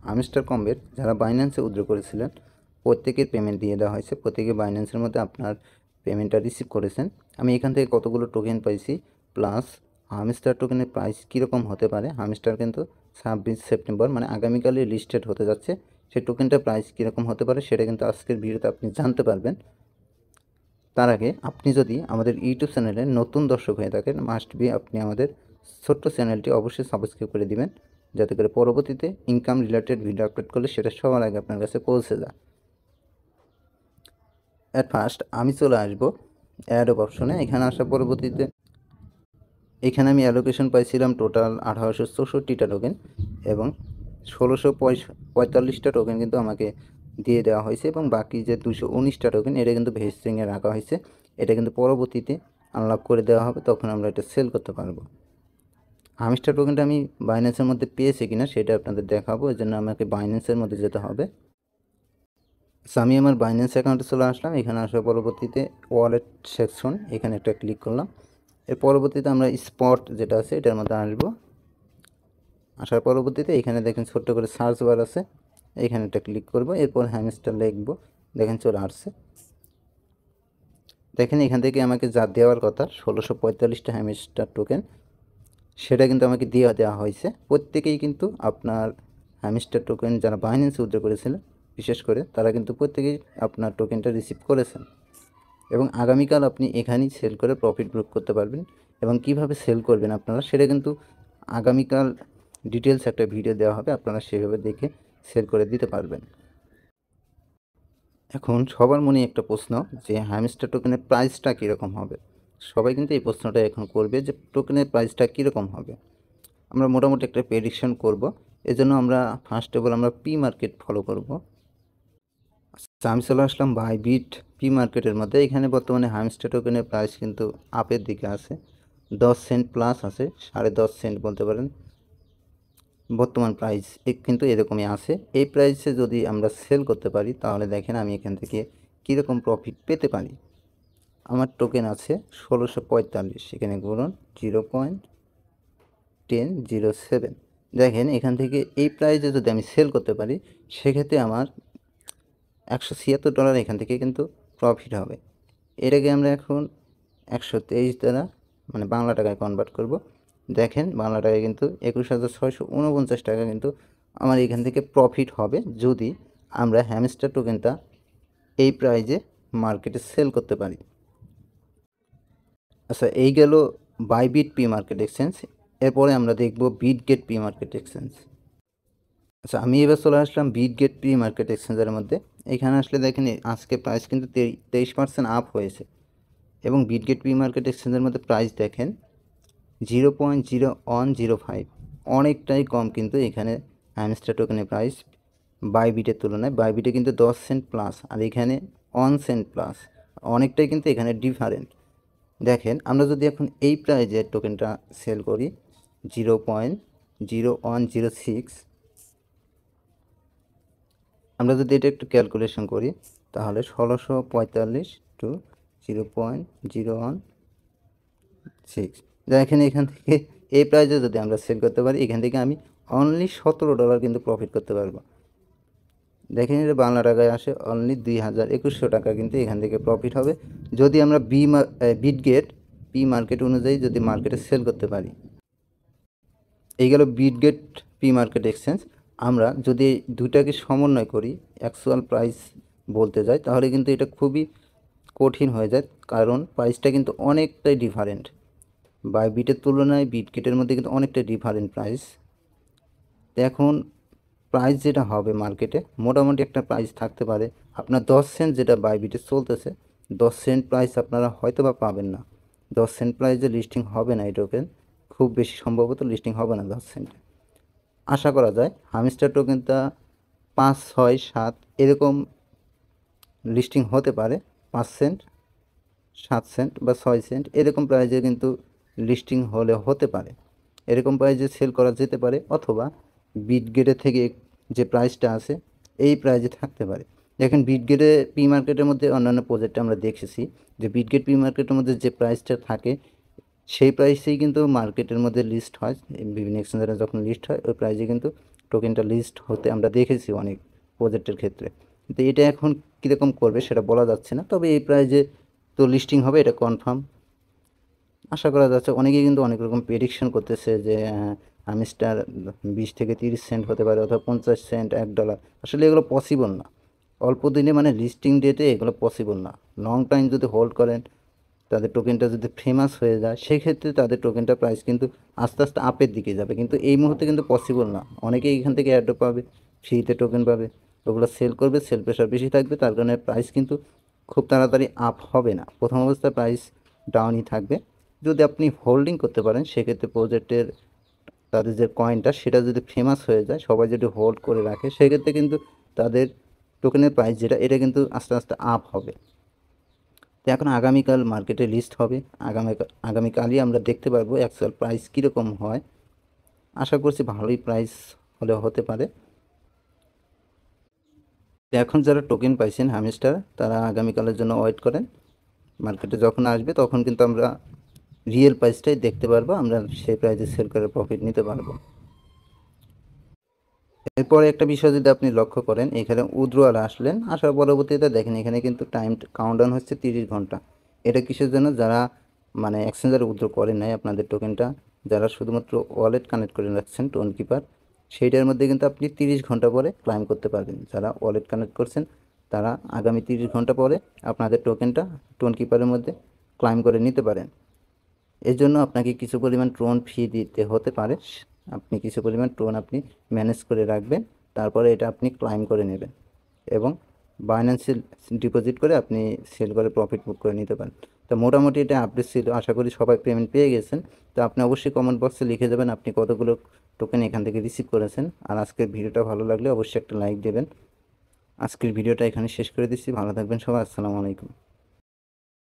Hamster কম্বের যারা বাইন্যান্সে withdraw করেছিলেন প্রত্যেকের পেমেন্ট দিয়ে দেওয়া হয়েছে। প্রত্যেকে বাইন্যান্সের মধ্যে আপনার পেমেন্টটা রিসিভ করেছেন। আমি এখান থেকে কতগুলো টোকেন পাইছি প্লাস হামস্টার টোকেনের প্রাইস কীরকম হতে পারে। হামস্টার কিন্তু 26 সেপ্টেম্বর মানে আগামীকালে লিস্টেড হতে যাচ্ছে, সেই টোকেনটার প্রাইস কীরকম হতে পারে সেটা কিন্তু আজকের ভিডিওতে আপনি জানতে পারবেন। তার আগে আপনি যদি আমাদের ইউটিউব চ্যানেলে নতুন দর্শক হয়ে থাকেন মাস্ট বি আপনি আমাদের ছোট্ট চ্যানেলটি অবশ্যই সাবস্ক্রাইব করে দিবেন, যাতে করে পরবর্তীতে ইনকাম রিলেটেড ভিডিও আপলোড করলে সেটা সবার আগে আপনার কাছে পৌঁছে যায়। অ্যাট ফার্স্ট আমি চলে আসবো অ্যাড অপশনে। এখানে আসার পরবর্তীতে এখানে আমি অ্যালোকেশন পাইছিলাম টোটাল 1864টা টোকেন এবং 1645টা টোকেন কিন্তু আমাকে দিয়ে দেওয়া হয়েছে এবং বাকি যে 219টা টোকেন এটা কিন্তু ভেস্টিংয়ে রাখা হয়েছে। এটা কিন্তু পরবর্তীতে আনলক করে দেওয়া হবে, তখন আমরা এটা সেল করতে পারবো। হামস্টার টোকেনটা আমি বাইন্যান্সের মধ্যে পেয়েছি কিনা সেটা আপনাদের দেখাবো, এর জন্য আমাকে বাইন্যান্সের মধ্যে যেতে হবে। সো আমি আমার বাইন্যান্স অ্যাকাউন্টে চলে আসলাম। এখানে আসার পরবর্তীতে ওয়ালেট সেকশন এখানে একটা ক্লিক করলাম। এর পরবর্তীতে আমরা স্পট যেটা আছে এটার মধ্যে আসবো। আসার পরবর্তীতে এখানে দেখেন ছোট্ট করে সার্চ বার আছে, এখানে একটা ক্লিক করব। এরপর হ্যামস্টার লিখবো, দেখেন চলে আসছে। দেখেন এখান থেকে আমাকে যা দেওয়ার কথা 1645টা হ্যামস্টার টোকেন সেটা কিন্তু আমাকে দিয়ে দেওয়া হয়েছে। প্রত্যেকেই কিন্তু আপনার হ্যামস্টার টোকেন যারা বাইন্যান্সে উইথড্র করেছিলেন বিশেষ করে তারা কিন্তু প্রত্যেকেই আপনার টোকেনটা রিসিভ করেছেন এবং আগামীকাল আপনি এখানেই সেল করে প্রফিট বুক করতে পারবেন। এবং কিভাবে সেল করবেন আপনারা সেটা কিন্তু আগামীকাল ডিটেলস একটা ভিডিও দেওয়া হবে, আপনারা সেভাবে দেখে সেল করে দিতে পারবেন। এখন সবার মনে একটা প্রশ্ন যে হ্যামস্টার টোকেনের প্রাইসটা কীরকম হবে। সবাই কিন্তু এই প্রশ্নটা এখন করবে যে টোকেনের প্রাইসটা কীরকম হবে। আমরা মোটামুটি একটা প্রেডিকশন করব, এজন্য আমরা ফার্স্ট অফ অল আমরা পি মার্কেট ফলো করব। আমি চলে আসলাম বাইবিট পি মার্কেটের মধ্যে। এখানে বর্তমানে হ্যামস্টার টোকেনের প্রাইস কিন্তু আপের দিকে আছে, 10 সেন্ট প্লাস আছে, 10.5 সেন্ট বলতে পারেন বর্তমান প্রাইস কিন্তু এরকমই আছে। এই প্রাইসে যদি আমরা সেল করতে পারি তাহলে দেখেন আমি এখান থেকে কীরকম প্রফিট পেতে পারি। আমার টোকেন আছে 1645, এখানে বলুন 0.1007। দেখেন এখান থেকে এই প্রাইসে যদি আমি সেল করতে পারি সেক্ষেত্রে আমার $176 এখান থেকে কিন্তু প্রফিট হবে। এটাকে আমরা এখন 123 দ্বারা মানে বাংলা টাকায় কনভার্ট করব। দেখেন বাংলা টাকায় কিন্তু 21,649 টাকা কিন্তু আমার এখান থেকে প্রফিট হবে যদি আমরা হ্যামস্টার টোকেনটা এই প্রাইজে মার্কেটে সেল করতে পারি। আচ্ছা, এই গেল বাইবিট পি মার্কেট এক্সচেঞ্জ। এরপরে আমরা দেখব বিটগেট পি মার্কেট এক্সচেঞ্জ। আচ্ছা, আমি এবার চলে আসলাম বিটগেট পি মার্কেট এক্সচেঞ্জের মধ্যে। এখানে আসলে দেখেন আজকে প্রাইস কিন্তু 23% আপ হয়েছে এবং বিটগেট পি মার্কেট এক্সচেঞ্জের মধ্যে প্রাইস দেখেন 0.0105, অনেকটাই কম কিন্তু এখানে হ্যামস্টার টোকেনের প্রাইস বাইবিটের তুলনায়। বাইবিটে কিন্তু 10 সেন্ট প্লাস আর এখানে 1 সেন্ট প্লাস, অনেকটাই কিন্তু এখানে ডিফারেন্ট। দেখেন আমরা যদি এখন এই প্রাইজের টোকেনটা সেল করি 0.0106, আমরা যদি এটা একটু ক্যালকুলেশন করি তাহলে 1645 টু 0.0106, দেখেন এখান থেকে এই প্রাইজে যদি আমরা সেল করতে পারি এখান থেকে আমি অনলি $17 কিন্তু প্রফিট করতে পারবো। দেখেন এটা বাংলা টাকায় আসে অনলি 2100 টাকা কিন্তু এখান থেকে প্রফিট হবে যদি আমরা বিটগেট পি মার্কেট অনুযায়ী যদি মার্কেটে সেল করতে পারি। এই গেল বিটগেট পি মার্কেট এক্সচেঞ্জ। আমরা যদি দুটাকে সমন্বয় করি অ্যাকচুয়াল প্রাইস বলতে যাই তাহলে কিন্তু এটা খুবই কঠিন হয়ে যায়, কারণ প্রাইসটা কিন্তু অনেকটাই ডিফারেন্ট। বাইবিটের তুলনায় বিটগেটের মধ্যে কিন্তু অনেকটাই ডিফারেন্ট প্রাইস। এখন প্রাইস যেটা হবে মার্কেটে মোটামুটি একটা প্রাইস থাকতে পারে আপনার 10 সেন্ট, যেটা বাইবিটে চলতেছে 10 সেন্ট প্রাইস আপনারা হয়তো বা পাবেন না। 10 সেন্ট প্রাইসে লিস্টিং হবে না এই টোকেন, খুব বেশি সম্ভবত লিস্টিং হবে না 10 সেন্টে। আশা করা যায় হামস্টার টোকেনটা 5, 6, 7 এরকম লিস্টিং হতে পারে, 5 সেন্ট, 7 সেন্ট বা 6 সেন্ট এরকম প্রাইসে কিন্তু লিস্টিং হলে হতে পারে, এরকম প্রাইসে সেল করা যেতে পারে, অথবা বিটগেটের থেকে যে প্রাইসটা আছে এই প্রাইসে থাকতে পারে। দেখেন বিটগেটে পি মার্কেটের মধ্যে অন্যান্য প্রজেক্টে আমরা দেখেছি যে বিটগেট পি মার্কেটের মধ্যে যে প্রাইসটা থাকে সেই প্রাইসেই কিন্তু মার্কেটের মধ্যে লিস্ট হয়, বিভিন্ন এক্সচেঞ্জারে যখন লিস্ট হয় ওই প্রাইসে কিন্তু টোকেনটা লিস্ট হতে আমরা দেখেছি অনেক প্রজেক্টের ক্ষেত্রে, কিন্তু এটা এখন কীরকম করবে সেটা বলা যাচ্ছে না, তবে এই প্রাইজে তো লিস্টিং হবে এটা কনফার্ম আশা করা যাচ্ছে। অনেকেই কিন্তু অনেক রকম প্রেডিকশন করতেছে যে হামস্টার 20 থেকে 30 সেন্ট হতে পারে, অথবা 50 সেন্ট, $1। আসলে এগুলো পসিবল না, অল্প দিনে মানে লিস্টিং ডেটে এগুলো পসিবল না। লং টাইম যদি হোল্ড করেন, তাদের টোকেনটা যদি ফেমাস হয়ে যায়, সেক্ষেত্রে তাদের টোকেনটা প্রাইস কিন্তু আস্তে আস্তে আপের দিকে যাবে, কিন্তু এই মুহূর্তে কিন্তু পসিবল না। অনেকেই এখান থেকে অ্যাডও পাবে, ফ্রিতে টোকেন পাবে, ওগুলো সেল করবে, সেল প্রেশার বেশি থাকবে, তার কারণে প্রাইস কিন্তু খুব তাড়াতাড়ি আপ হবে না, প্রথম অবস্থায় প্রাইস ডাউনই থাকবে। যদি আপনি হোল্ডিং করতে পারেন, সেক্ষেত্রে প্রজেক্টের তাদের যে কয়েনটা সেটা যদি ফেমাস হয়ে যায়, সবাই যদি হোল্ড করে রাখে, সেক্ষেত্রে কিন্তু তাদের টোকেনের প্রাইস যেটা, এটা কিন্তু আস্তে আস্তে আপ হবে। তো এখন আগামীকাল মার্কেটে লিস্ট হবে, আগামীকালই আমরা দেখতে পারবো অ্যাকচুয়াল প্রাইস কীরকম হয়। আশা করছি ভালোই প্রাইস হলে হতে পারে। তো এখন যারা টোকেন পাইছেন হামস্টার, তারা আগামীকালের জন্য ওয়েট করেন। মার্কেটে যখন আসবে তখন কিন্তু আমরা রিয়েল প্রাইসটাই দেখতে পারবো, আমরা সেই প্রাইসে সেল করে প্রফিট নিতে পারবো। এরপরে একটা বিষয় যদি আপনি লক্ষ্য করেন, এখানে উইথড্রয়াল আসলেন, আসার পরবর্তীতে দেখেন এখানে কিন্তু টাইম কাউন্টডাউন হচ্ছে 30 ঘন্টা। এটা কিসের জন্য? যারা মানে এক্সচেঞ্জারে উইথড্র করেন নাই আপনাদের টোকেনটা, যারা শুধুমাত্র ওয়ালেট কানেক্ট করে রাখছেন টোন কিপার, সেইটার মধ্যে কিন্তু আপনি 30 ঘন্টা পরে ক্লাইম করতে পারবেন। যারা ওয়ালেট কানেক্ট করছেন তারা আগামী 30 ঘন্টা পরে আপনাদের টোকেনটা টোন কিপারের মধ্যে ক্লাইম করে নিতে পারেন। এর জন্য আপনাকে কিছু পরিমাণ টোন ফি দিতে হতে পারে, আপনি কিছু পরিমাণ টোন আপনি ম্যানেজ করে রাখবেন, তারপরে এটা আপনি ক্লাইম করে নেবেন এবং বাইন্যান্সে ডিপোজিট করে আপনি সেল করে প্রফিট বুক করে নিতে পারেন। তো মোটামুটি এটা আপডেট ছিল, আশা করি সবাই পেমেন্ট পেয়ে গেছেন। তো আপনি অবশ্যই কমেন্ট বক্সে লিখে যাবেন আপনি কতগুলো টোকেন এখান থেকে রিসিভ করেছেন। আর আজকের ভিডিওটা ভালো লাগলে অবশ্যই একটা লাইক দেবেন। আজকের ভিডিওটা এখানে শেষ করে দিচ্ছি, ভালো থাকবেন সবাই, আসসালামু আলাইকুম।